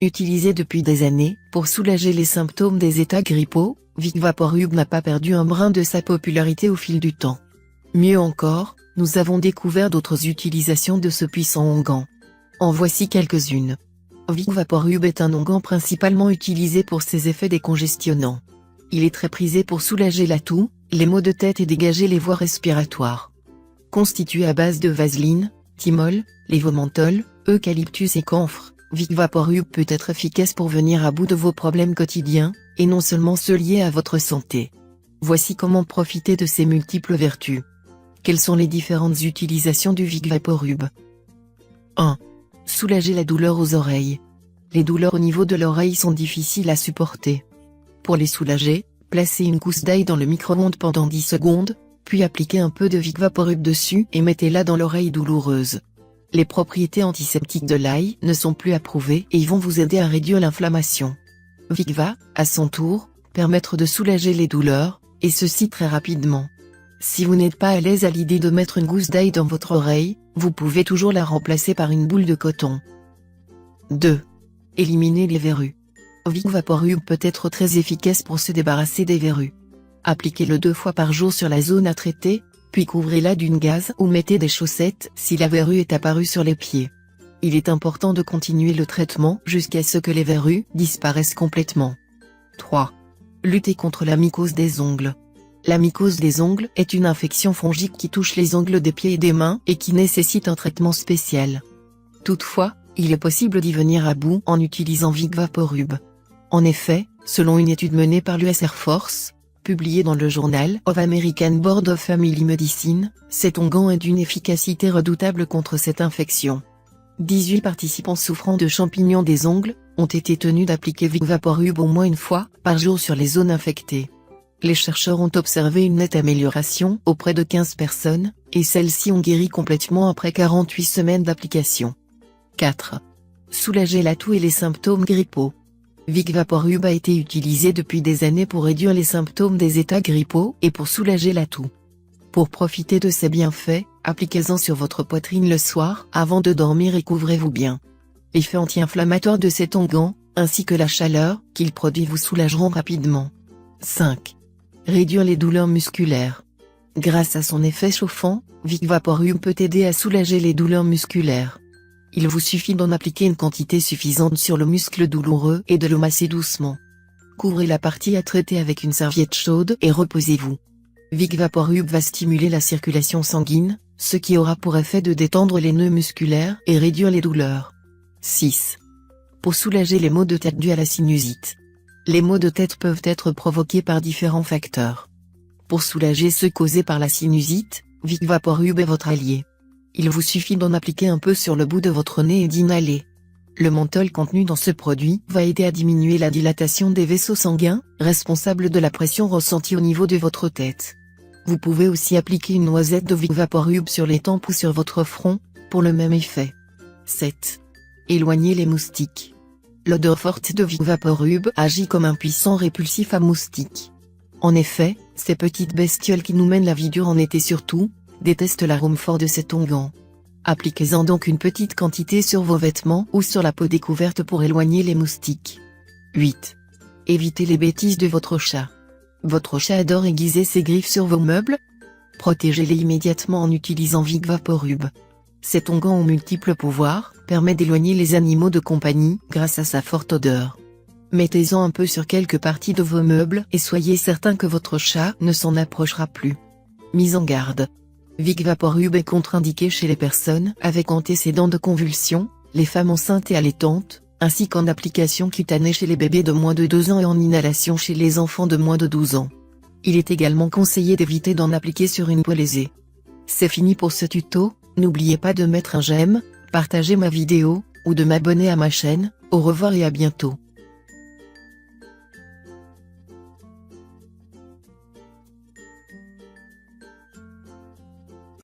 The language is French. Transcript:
Utilisé depuis des années pour soulager les symptômes des états grippaux, VicVaporub n'a pas perdu un brin de sa popularité au fil du temps. Mieux encore, nous avons découvert d'autres utilisations de ce puissant onguent. En voici quelques-unes. VicVaporub est un onguent principalement utilisé pour ses effets décongestionnants. Il est très prisé pour soulager la toux, les maux de tête et dégager les voies respiratoires. Constitué à base de vaseline, thymol, lévomenthol, eucalyptus et camphre, VicVaporub peut être efficace pour venir à bout de vos problèmes quotidiens, et non seulement ceux liés à votre santé. Voici comment profiter de ces multiples vertus. Quelles sont les différentes utilisations du VicVaporub? 1. Soulager la douleur aux oreilles. Les douleurs au niveau de l'oreille sont difficiles à supporter. Pour les soulager, placez une gousse d'ail dans le micro-ondes pendant 10 secondes, puis appliquez un peu de VicVaporub dessus et mettez-la dans l'oreille douloureuse. Les propriétés antiseptiques de l'ail ne sont plus approuvées et ils vont vous aider à réduire l'inflammation. Vic va, à son tour, permettre de soulager les douleurs, et ceci très rapidement. Si vous n'êtes pas à l'aise à l'idée de mettre une gousse d'ail dans votre oreille, vous pouvez toujours la remplacer par une boule de coton. 2. Éliminer les verrues. VicVaporub peut être très efficace pour se débarrasser des verrues. Appliquez-le 2 fois par jour sur la zone à traiter, puis couvrez-la d'une gaze ou mettez des chaussettes si la verrue est apparue sur les pieds. Il est important de continuer le traitement jusqu'à ce que les verrues disparaissent complètement. 3. Lutter contre la mycose des ongles. La mycose des ongles est une infection fongique qui touche les ongles des pieds et des mains et qui nécessite un traitement spécial. Toutefois, il est possible d'y venir à bout en utilisant VicVaporub. En effet, selon une étude menée par l'US Air Force, publiée dans le Journal of American Board of Family Medicine, cet onguent est d'une efficacité redoutable contre cette infection. 18 participants souffrant de champignons des ongles ont été tenus d'appliquer VicVaporub au moins une fois par jour sur les zones infectées. Les chercheurs ont observé une nette amélioration auprès de 15 personnes, et celles-ci ont guéri complètement après 48 semaines d'application. 4. Soulager la toux et les symptômes grippaux. VicVaporub a été utilisé depuis des années pour réduire les symptômes des états grippaux et pour soulager la toux. Pour profiter de ces bienfaits, appliquez-en sur votre poitrine le soir avant de dormir et couvrez-vous bien. L'effet anti-inflammatoire de cet onguent, ainsi que la chaleur qu'il produit vous soulageront rapidement. 5. Réduire les douleurs musculaires. Grâce à son effet chauffant, VicVaporub peut aider à soulager les douleurs musculaires. Il vous suffit d'en appliquer une quantité suffisante sur le muscle douloureux et de le masser doucement. Couvrez la partie à traiter avec une serviette chaude et reposez-vous. VicVaporub va stimuler la circulation sanguine, ce qui aura pour effet de détendre les nœuds musculaires et réduire les douleurs. 6. Pour soulager les maux de tête dus à la sinusite. Les maux de tête peuvent être provoqués par différents facteurs. Pour soulager ceux causés par la sinusite, VicVaporub est votre allié. Il vous suffit d'en appliquer un peu sur le bout de votre nez et d'inhaler. Le menthol contenu dans ce produit va aider à diminuer la dilatation des vaisseaux sanguins, responsable de la pression ressentie au niveau de votre tête. Vous pouvez aussi appliquer une noisette de VicVaporub sur les tempes ou sur votre front, pour le même effet. 7. Éloigner les moustiques. L'odeur forte de VicVaporub agit comme un puissant répulsif à moustiques. En effet, ces petites bestioles qui nous mènent la vie dure en été surtout, détestent l'arôme fort de cet onguent. Appliquez-en donc une petite quantité sur vos vêtements ou sur la peau découverte pour éloigner les moustiques. 8. Évitez les bêtises de votre chat. Votre chat adore aiguiser ses griffes sur vos meubles? Protégez-les immédiatement en utilisant VicVaporub. Cet onguent aux multiples pouvoirs permet d'éloigner les animaux de compagnie grâce à sa forte odeur. Mettez-en un peu sur quelques parties de vos meubles et soyez certain que votre chat ne s'en approchera plus. Mise en garde. VicVaporub est contre-indiqué chez les personnes avec antécédents de convulsions, les femmes enceintes et allaitantes, ainsi qu'en application cutanée chez les bébés de moins de 2 ans et en inhalation chez les enfants de moins de 12 ans. Il est également conseillé d'éviter d'en appliquer sur une peau lésée. C'est fini pour ce tuto, n'oubliez pas de mettre un j'aime, partager ma vidéo, ou de m'abonner à ma chaîne. Au revoir et à bientôt.